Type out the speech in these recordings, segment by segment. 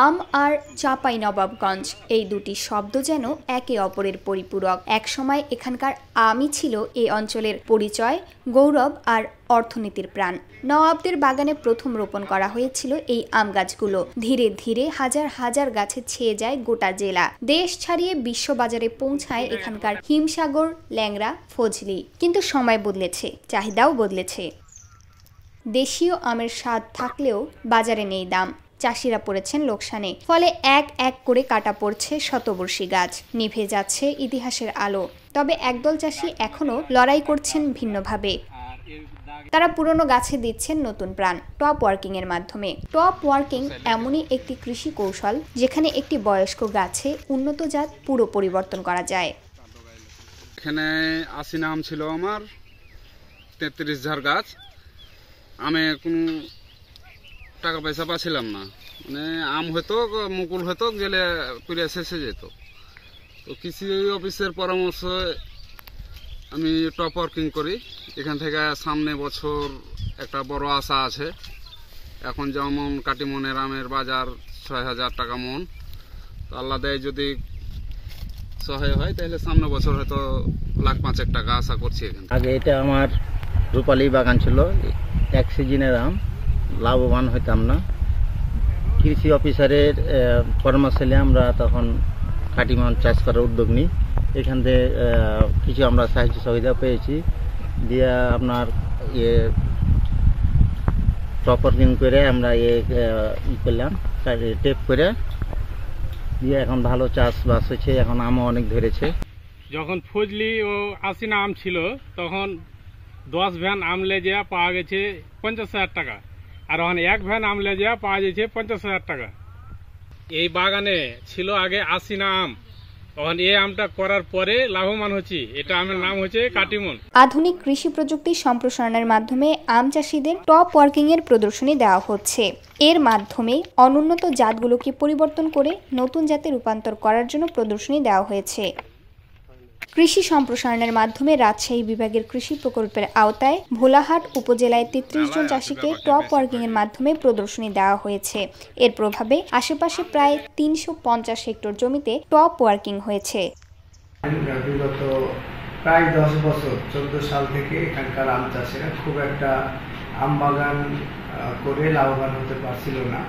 আম আর চাঁপাইনবাবগঞ্জ এই দুটি শব্দ যেন একে অপরের পরিপূরক। একসময় এখানকার আমই ছিল এই অঞ্চলের পরিচয়, গৌরব আর অর্থনীতির প্রাণ। নওয়াবদের বাগানে প্রথম রোপণ করা হয়েছিল এই আম গাছগুলো। ধীরে ধীরে হাজার হাজার গাছে ছেয়ে যায় গোটা জেলা। দেশ ছাড়িয়ে বিশ্ববাজারে পৌঁছায় এখানকার হিমসাগর, ল্যাংড়া, ফজলি। কিন্তু সময় বদলেছে, চাহিদাও বদলেছে। দেশীয় আমের স্বাদ থাকলেও বাজারে নেই দাম। চাষিরা পড়েছেন লোকসানে। ফলে এক এক করে কাটা পড়ছে শতবর্ষী গাছ, নিভে যাচ্ছে ইতিহাসের আলো। তবে একদল চাষি এখনো লড়াই করছেন ভিন্নভাবে। তারা পুরনো গাছে দিচ্ছেন নতুন প্রাণ টপ ওয়ার্কিং এর মাধ্যমে। টপ ওয়ার্কিং এমনই একটি কৃষি কৌশল যেখানে একটি বয়স্ক গাছে উন্নত জাত পুরো পরিবর্তন করা যায়। এখানে 80 আম ছিল আমার, 33 ঝাড় গাছ। আমি কোনো টাকা পয়সা পাচ্ছিলাম না, মানে আম হয়তো মুকুল হয়তো গেলে পুরে শেষে যেত। তো কৃষি অফিসের পরামর্শ আমি টপ ওয়ার্কিং করি। এখান থেকে সামনে বছর একটা বড় আশা আছে। এখন যেমন কাটিমনের আমের বাজার 6,000 টাকা মন। তো আল্লাহ দেয় যদি সহায় হয় তাহলে সামনে বছর হয়তো 1,05,000 টাকা আশা করছি। এখানে আগে এটা আমার রূপালী বাগান ছিল, এক সিজনের আম, লাভবান হইতাম না। কৃষি অফিসারের পরামর্শ নিয়ে আমরা তখন কাটিমন চাষ করার উদ্যোগ নিই। এখান থেকে কিছু আমরা সাহায্য সুবিধা পেয়েছি, দিয়ে আপনার টপ ওয়ার্কিং করে আমরা করলাম, টেপ করে দিয়ে এখন ভালো চাষবাস হচ্ছে। এখন আমও অনেক ধরেছে। যখন ফজলি ও 80 আম ছিল তখন 10 ভ্যান আম লে যাওয়া পাওয়া গেছে 50,000 টাকা, আর এখন 1 ভ্যান আম লে যাওয়া পাওয়া যাচ্ছে 50,000 টাকা। এই বাগানে ছিল আগে 80 আম, তখন এই আমটা করার পরে লাভবান হচ্ছে। এটা আমের নাম হচ্ছে কাটিমন। আধুনিক কৃষি প্রযুক্তি সম্প্রসারণের মাধ্যমে আম চাষিদের টপ ওয়ার্কিং এর প্রদর্শনী দেওয়া হচ্ছে। এর মাধ্যমে অনুন্নত জাতগুলোকে পরিবর্তন করে নতুন জাতে রূপান্তর করার জন্য প্রদর্শনী দেওয়া হয়েছে। কৃষি সম্প্রসারণের মাধ্যমে রাজশাহী বিভাগের কৃষি প্রকল্পের আওতায় ভোলাহাট উপজেলায় 33 জন চাষিকে টপ ওয়ার্কিং এর মাধ্যমে প্রদর্শনী দেওয়া হয়েছে। এর প্রভাবে আশেপাশে প্রায় 350 হেক্টর জমিতে টপ ওয়ার্কিং হয়েছে। বিগত প্রায় 10 বছর 14 সাল থেকে এখানকার আম চাষিরা খুব একটা আম বাগান করে লাভবান হতে পারছিল না,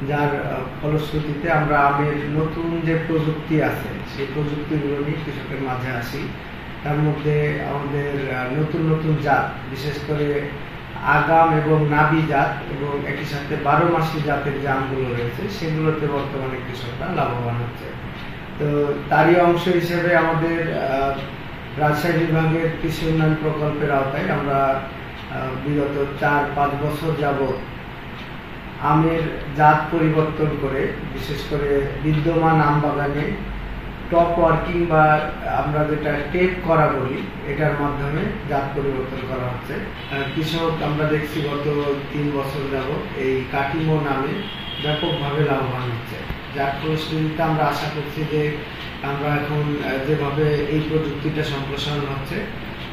যার ফলশ্রুতিতে আমরা আমের নতুন যে প্রযুক্তি আছে সেই প্রযুক্তিগুলো নিয়ে কৃষকের মাঝে আসি। তার মধ্যে আমাদের নতুন নতুন জাত, বিশেষ করে আগাম এবং নাবি জাত এবং একই সাথে 12 মাসি জাতের যে আমগুলো রয়েছে সেগুলোতে বর্তমানে কৃষকরা লাভবান হচ্ছে। তো তারই অংশ হিসেবে আমাদের রাজশাহী বিভাগের কৃষি উন্নয়ন প্রকল্পের আওতায় আমরা বিগত 4-5 বছর যাবত আমের জাত পরিবর্তন করে, বিশেষ করে বিদ্যমান আম বাগানে টপ ওয়ার্কিং বা আমরা যেটা টেপ করা বলি, এটার মাধ্যমে জাত পরিবর্তন করা হচ্ছে। কৃষক আমরা দেখছি গত 3 বছর যাবত এই কাটিমো নামে ব্যাপকভাবে লাভবান হচ্ছে, যার ফলশ্রুতিতে আমরা আশা করছি যে আমরা এখন যেভাবে এই প্রযুক্তিটা সম্প্রসারণ হচ্ছে,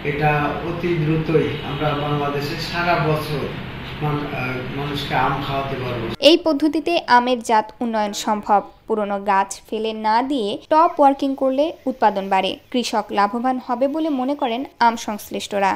এটা অতি দ্রুতই আমরা বাংলাদেশে সারা বছর মানুষকে আম খাওয়াতে পারবো। এই পদ্ধতিতে আমের জাত উন্নয়ন সম্ভব। পুরনো গাছ ফেলে না দিয়ে টপ ওয়ার্কিং করলে উৎপাদন বাড়ে, কৃষক লাভবান হবে বলে মনে করেন আম সংশ্লিষ্টরা।